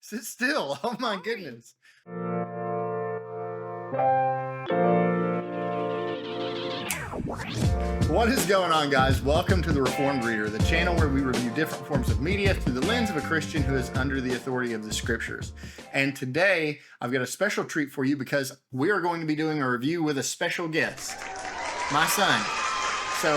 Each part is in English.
Sit still. Oh my goodness. What is going on, guys? Welcome to The Reformed Reader, the channel where we review different forms of media through the lens of a Christian who is under the authority of the scriptures. And today, I've got a special treat for you because we are going to be doing a review with a special guest, my son. So,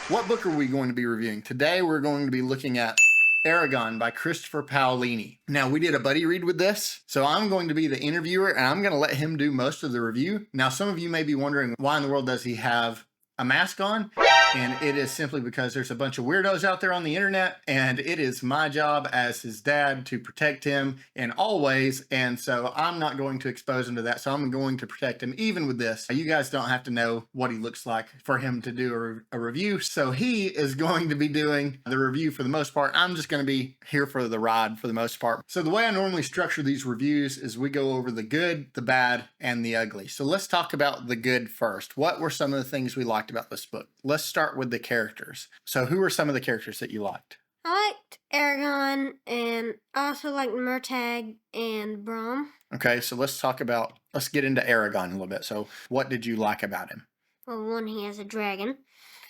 what book are we going to be reviewing? Today, we're going to be looking at Eragon by Christopher Paolini. Now, we did a buddy read with this, so I'm going to be the interviewer, and I'm going to let him do most of the review. Now, some of you may be wondering, why in the world does he have a mask on? And it is simply because there's a bunch of weirdos out there on the internet, and it is my job as his dad to protect him in all ways, and so I'm not going to expose him to that, so I'm going to protect him even with this. You guys don't have to know what he looks like for him to do a review, so he is going to be doing the review for the most part. I'm just going to be here for the ride for the most part. So the way I normally structure these reviews is we go over the good, the bad, and the ugly. So let's talk about the good first. What were some of the things we liked about this book? Let's start with the characters. So who were some of the characters that you liked? I liked Eragon, and I also liked Murtagh and Brom. Okay, so let's get into Eragon a little bit. So what did you like about him? Well, one, he has a dragon.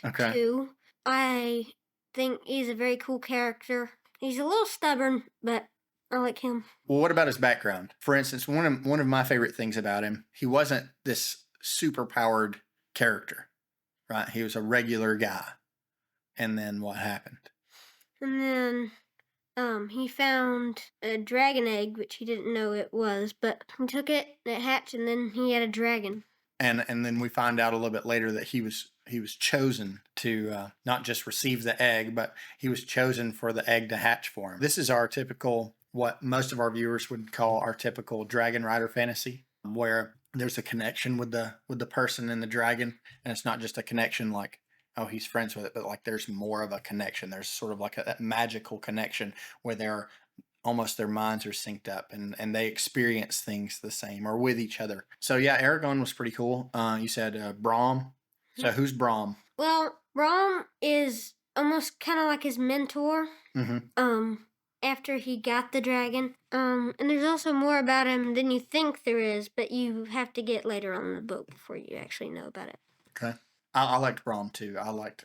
Okay. Two, I think he's a very cool character. He's a little stubborn, but I like him. Well, what about his background? For instance, one of my favorite things about him, he wasn't this super powered character, right? He was a regular guy. And then what happened? And then he found a dragon egg, which he didn't know it was, but he took it, and it hatched, and then he had a dragon. And then we find out a little bit later that he was chosen to not just receive the egg, but he was chosen for the egg to hatch for him. This is our typical, what most of our viewers would call our typical dragon rider fantasy, where there's a connection with the person and the dragon, and it's not just a connection like, oh, he's friends with it, but like there's more of a connection. There's sort of like a magical connection where their minds are synced up and they experience things the same or with each other. So yeah, Eragon was pretty cool. You said Brom. So who's Brom? Well, Brom is almost kind of like his mentor. Mm-hmm. After he got the dragon. And there's also more about him than you think there is, but you have to get later on in the book before you actually know about it. Okay. I liked Brom too. I liked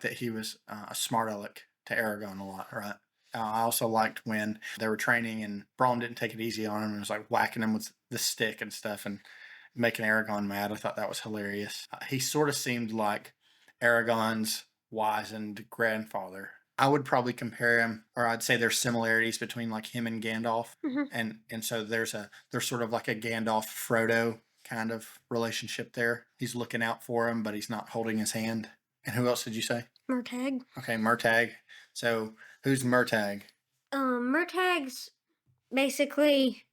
that he was a smart aleck to Eragon a lot, right? I also liked when they were training and Brom didn't take it easy on him and was like whacking him with the stick and stuff and making Eragon mad. I thought that was hilarious. He sort of seemed like Eragon's wizened grandfather. I would probably compare him, or I'd say there's similarities between like him and Gandalf. Mm-hmm. And so there's sort of like a Gandalf Frodo kind of relationship there. He's looking out for him, but he's not holding his hand. And who else did you say? Murtagh. Okay, Murtagh. So who's Murtagh? Murtagh's basically,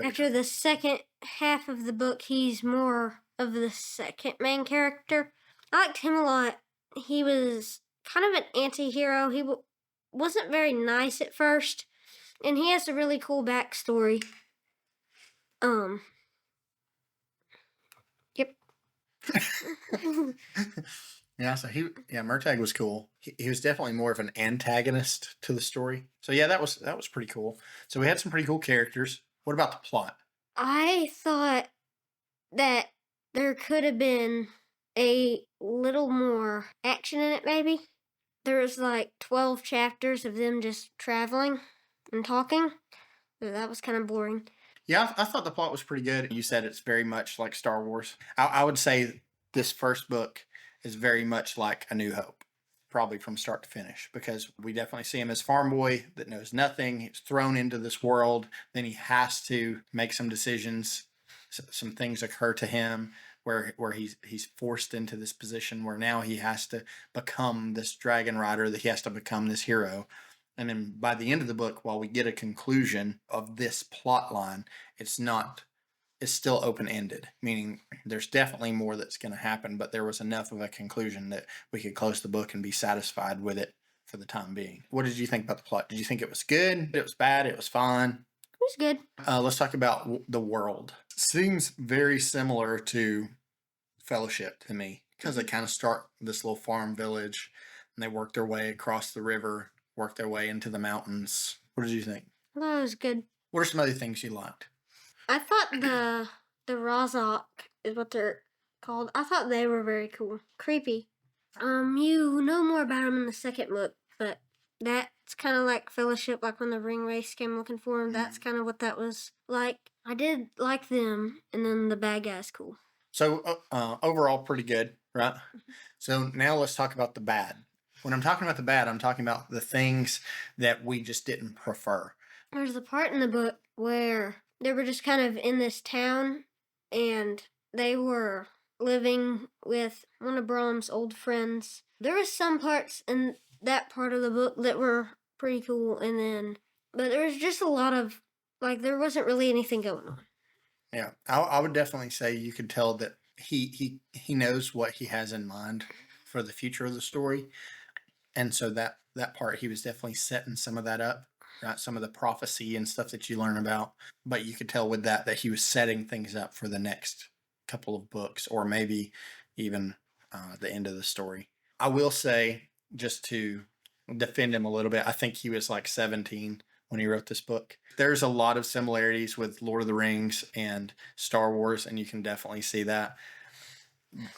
after the second half of the book, he's more of the second main character. I liked him a lot. He was kind of an anti-hero. He wasn't very nice at first, and he has a really cool backstory. Yep. Yeah, so Murtagh was cool. He was definitely more of an antagonist to the story. So yeah, that was pretty cool. So we had some pretty cool characters. What about the plot? I thought that there could have been a little more action in it, maybe. There was like 12 chapters of them just traveling and talking. So that was kind of boring. Yeah, I thought the plot was pretty good. You said it's very much like Star Wars. I would say this first book is very much like A New Hope, probably from start to finish, because we definitely see him as farm boy that knows nothing. He's thrown into this world. Then he has to make some decisions. Some things occur to him where he's forced into this position where now he has to become this dragon rider, that he has to become this hero. And then by the end of the book, while we get a conclusion of this plot line, it's still open-ended, meaning there's definitely more that's going to happen, but there was enough of a conclusion that we could close the book and be satisfied with it for the time being. What did you think about the plot? Did you think it was good? It was bad? It was fine? It was good. Let's talk about the world. Seems very similar to Fellowship to me, because they kind of start this little farm village and they work their way across the river, work their way into the mountains. What did you think? That was good. What are some other things you liked? I thought the Razak is what they're called. I thought they were very cool. Creepy. You know more about them in the second book, but that's kind of like Fellowship, like when the ring race came looking for him. That's kind of what that was like. I did like them, and then the bad guy's cool. So overall, pretty good, right? So now let's talk about the bad. When I'm talking about the bad, I'm talking about the things that we just didn't prefer. There's a part in the book where they were just kind of in this town, and they were living with one of Brahm's old friends. There was some parts in that part of the book that were pretty cool, but there was just a lot of, like, there wasn't really anything going on. Yeah, I would definitely say you could tell that he knows what he has in mind for the future of the story, and so that part he was definitely setting some of that up, right? Some of the prophecy and stuff that you learn about, but you could tell with that he was setting things up for the next couple of books, or maybe even the end of the story. I will say, just to defend him a little bit, I think he was like 17 when he wrote this book. There's a lot of similarities with Lord of the Rings and Star Wars, and you can definitely see that.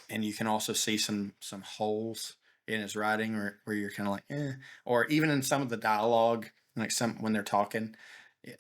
And you can also see some holes in his writing, where you're kind of like, eh. Or even in some of the dialogue, like some when they're talking,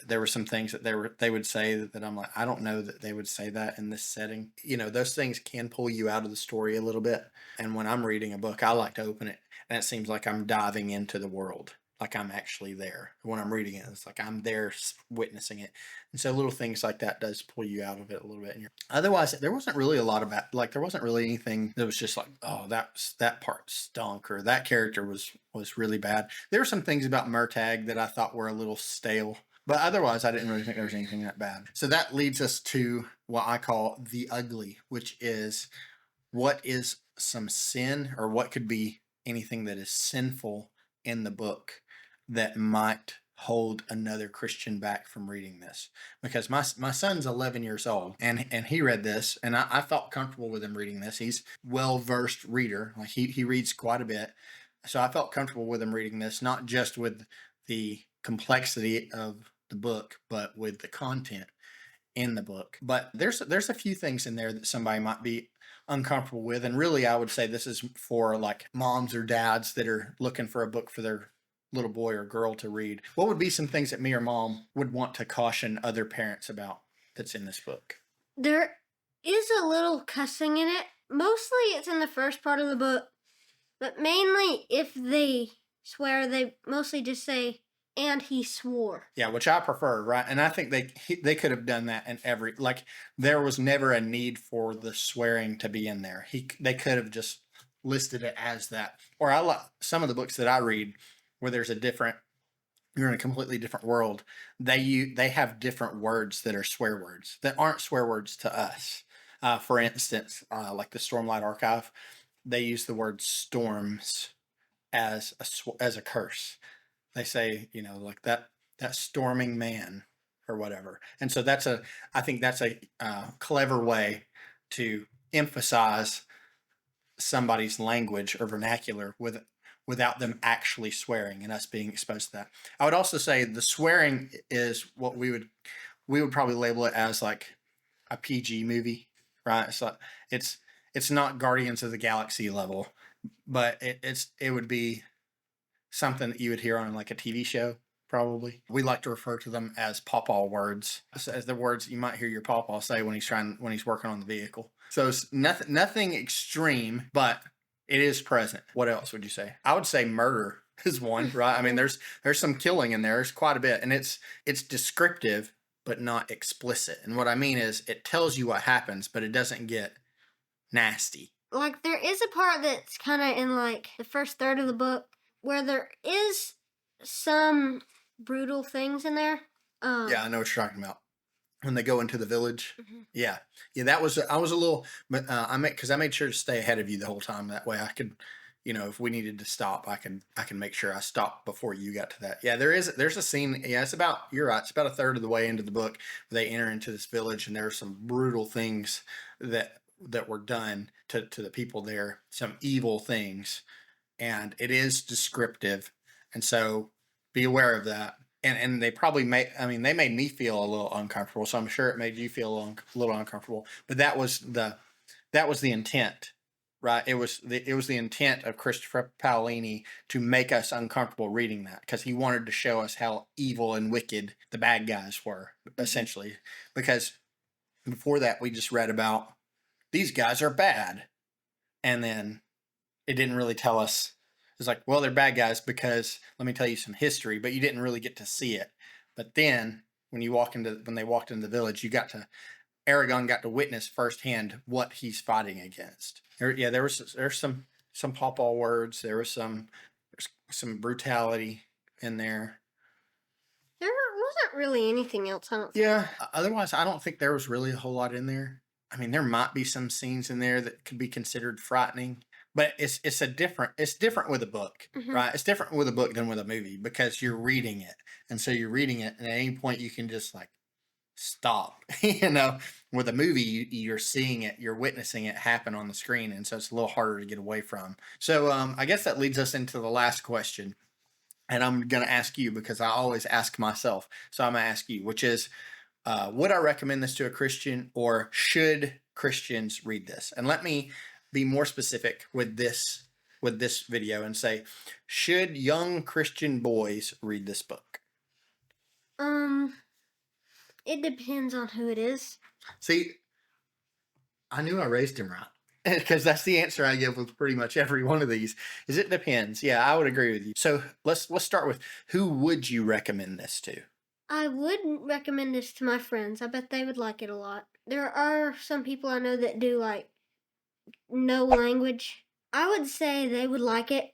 there were some things that they would say that I'm like, I don't know that they would say that in this setting. You know, those things can pull you out of the story a little bit. And when I'm reading a book, I like to open it, and it seems like I'm diving into the world, like I'm actually there. When I'm reading it, it's like I'm there witnessing it. And so little things like that does pull you out of it a little bit. Otherwise, there wasn't really a lot about, like, there wasn't really anything that was just like, oh, that part stunk, or that character was really bad. There were some things about Murtagh that I thought were a little stale, but otherwise, I didn't really think there was anything that bad. So that leads us to what I call the ugly, which is what is some sin, or what could be anything that is sinful in the book that might hold another Christian back from reading this. Because my son's 11 years old, and he read this, and I felt comfortable with him reading this. He's well-versed reader. Like he reads quite a bit. So I felt comfortable with him reading this, not just with the complexity of the book, but with the content in the book. But there's a few things in there that somebody might be uncomfortable with, and really I would say this is for like moms or dads that are looking for a book for their little boy or girl to read. What would be some things that me or mom would want to caution other parents about that's in this book? There is a little cussing in it. Mostly it's in the first part of the book, but mainly if they swear, they mostly just say, and he swore. Yeah, which I prefer, right? And I think they could have done that in every, like, there was never a need for the swearing to be in there. They could have just listed it as that. Or I like some of the books that I read where there's you're in a completely different world. They have different words that are swear words that aren't swear words to us. For instance, like the Stormlight Archive, they use the word storms as a curse. They say, like that storming man or whatever. And so I think that's a clever way to emphasize somebody's language or vernacular without them actually swearing and us being exposed to that. I would also say the swearing is what we would probably label it as like a PG movie, right? So it's not Guardians of the Galaxy level, but it would be something that you would hear on like a TV show, probably. We like to refer to them as pawpaw words, as the words you might hear your pawpaw say when he's working on the vehicle. So it's nothing extreme, but it is present. What else would you say? I would say murder is one, right? I mean, there's some killing in there. There's quite a bit, and it's descriptive but not explicit. And what I mean is, it tells you what happens, but it doesn't get nasty. Like, there is a part that's kind of in like the first third of the book where there is some brutal things in there. Yeah, I know what you're talking about. When they go into the village. Mm-hmm. Yeah, that was, I was a little, but I made sure to stay ahead of you the whole time. That way I could, if we needed to stop, I can make sure I stopped before you got to that. Yeah, there's a scene. Yeah, you're right. It's about a third of the way into the book. They enter into this village, and there are some brutal things that were done to the people there. Some evil things, and it is descriptive, and so be aware of that. and they probably made, I mean, they made me feel a little uncomfortable, so I'm sure it made you feel a little uncomfortable. But that was the intent, right? It was the intent of Christopher Paolini to make us uncomfortable reading that, because he wanted to show us how evil and wicked the bad guys were, essentially. Because before that, we just read about these guys are bad, and then it didn't really tell us. It's like, well, they're bad guys because let me tell you some history, but you didn't really get to see it. But then when they walked into the village, Aragon got to witness firsthand what he's fighting against. There's some pawpaw words. There's some brutality in there. There wasn't really anything else, I don't think. Yeah. Otherwise, I don't think there was really a whole lot in there. I mean, there might be some scenes in there that could be considered frightening, but it's different with a book, right? It's different with a book than with a movie, because you're reading it, and so you're reading it, and at any point you can just like stop. With a movie, you're seeing it, you're witnessing it happen on the screen, and so it's a little harder to get away from. So I guess that leads us into the last question, and I'm going to ask you because I always ask myself. So I'm going to ask you, which is, would I recommend this to a Christian, or should Christians read this? And let me be more specific with this video and say, should young Christian boys read this book? It depends on who it is. See, I knew I raised him right, because that's the answer I give with pretty much every one of these. Is it depends? Yeah, I would agree with you. So let's start with, who would you recommend this to? I would recommend this to my friends. I bet they would like it a lot. There are some people I know that do like no language. I would say they would like it.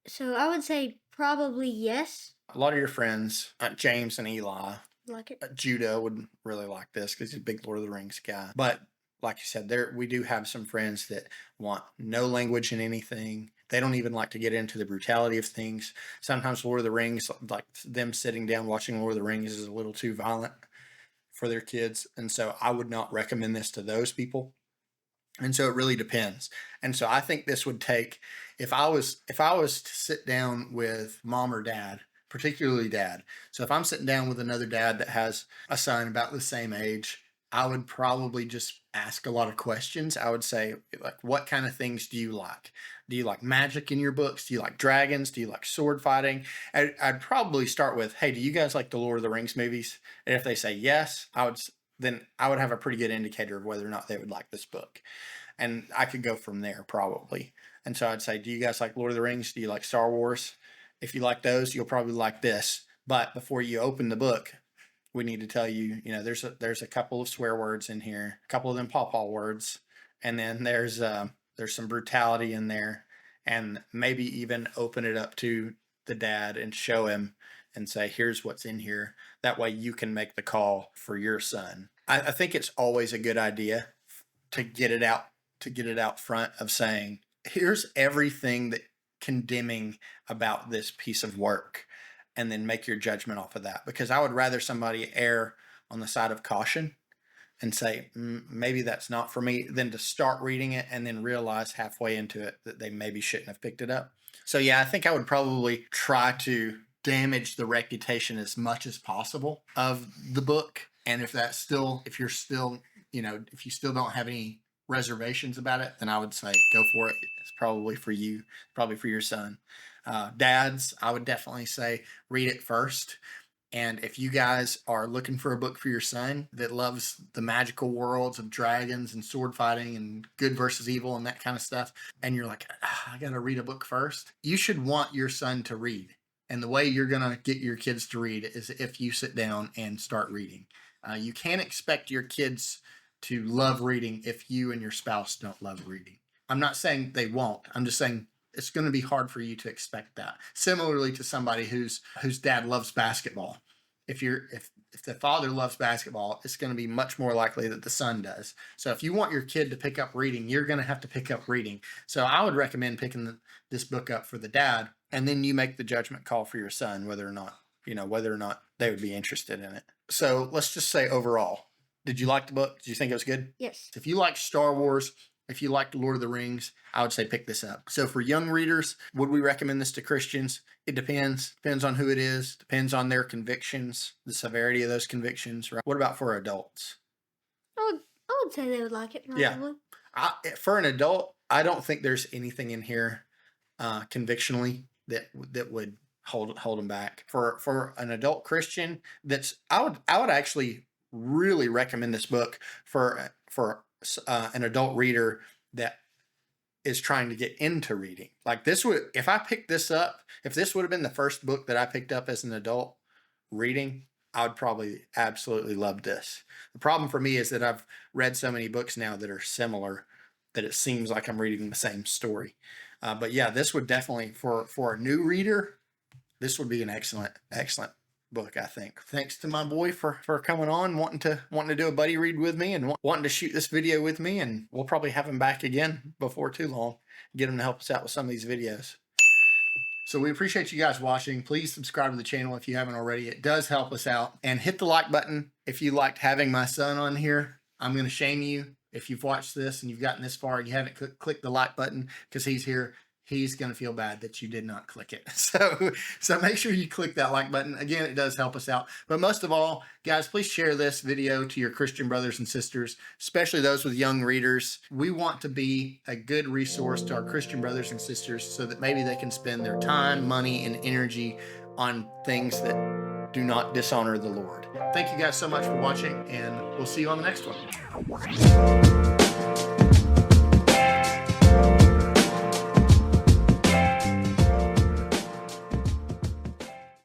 So I would say probably yes. A lot of your friends, James and Eli, Like it. Judah would really like this because he's a big Lord of the Rings guy. But like you said, we do have some friends that want no language in anything. They don't even like to get into the brutality of things. Sometimes Lord of the Rings, like them sitting down watching Lord of the Rings, is a little too violent for their kids. And so I would not recommend this to those people. And so it really depends. And so I think this would take, if I was to sit down with mom or dad, particularly dad. So if I'm sitting down with another dad that has a son about the same age, I would probably just ask a lot of questions. I would say, like, what kind of things do you like? Do you like magic in your books? Do you like dragons? Do you like sword fighting? I'd probably start with, hey, do you guys like the Lord of the Rings movies? And if they say yes, I would have a pretty good indicator of whether or not they would like this book. And I could go from there probably. And so I'd say, do you guys like Lord of the Rings? Do you like Star Wars? If you like those, you'll probably like this. But before you open the book, we need to tell you, there's a couple of swear words in here, a couple of them pawpaw words, and then there's some brutality in there, and maybe even open it up to the dad and show him and say, here's what's in here. That way you can make the call for your son. I think it's always a good idea to get it out front of saying, here's everything that condemning about this piece of work, and then make your judgment off of that. Because I would rather somebody err on the side of caution and say, maybe that's not for me, than to start reading it and then realize halfway into it that they maybe shouldn't have picked it up. So yeah, I think I would probably try to damage the reputation as much as possible of the book. And if you still don't have any reservations about it, then I would say go for it. It's probably for you, probably for your son. Dads, I would definitely say read it first. And if you guys are looking for a book for your son that loves the magical worlds of dragons and sword fighting and good versus evil and that kind of stuff, and you're like, I got to read a book first, you should want your son to read. And the way you're going to get your kids to read is if you sit down and start reading. You can't expect your kids to love reading if you and your spouse don't love reading. I'm not saying they won't. I'm just saying it's going to be hard for you to expect that. Similarly to somebody whose dad loves basketball. If the father loves basketball, it's going to be much more likely that the son does. So if you want your kid to pick up reading, you're going to have to pick up reading. So I would recommend picking this book up for the dad, and then you make the judgment call for your son whether or not they would be interested in it. So let's just say overall, did you like the book? Did you think it was good? Yes. If you like Star Wars If you like The Lord of the Rings, I would say pick this up. So for young readers, would we recommend this to Christians? It depends. Depends on who it is. Depends on their convictions, the severity of those convictions. Right? What about for adults? I would say they would like it, probably. Yeah. For an adult, I don't think there's anything in here convictionally that would hold them back. For an adult Christian, I would actually really recommend this book for an adult reader that is trying to get into reading. Like this would, if I picked this up, if this would have been the first book that I picked up as an adult reading, I would probably absolutely love this. The problem for me is that I've read so many books now that are similar that it seems like I'm reading the same story. But yeah, this would definitely, for a new reader, this would be an excellent book, I think. Thanks to my boy for coming on, wanting to do a buddy read with me and wanting to shoot this video with me. And we'll probably have him back again before too long, get him to help us out with some of these videos. So we appreciate you guys watching. Please subscribe to the channel if you haven't already. It does help us out. And hit the like button if you liked having my son on here. I'm going to shame you if you've watched this and you've gotten this far and you haven't clicked the like button because he's here. He's going to feel bad that you did not click it. So make sure you click that like button. Again, it does help us out. But most of all, guys, please share this video to your Christian brothers and sisters, especially those with young readers. We want to be a good resource to our Christian brothers and sisters so that maybe they can spend their time, money, and energy on things that do not dishonor the Lord. Thank you guys so much for watching, and we'll see you on the next one.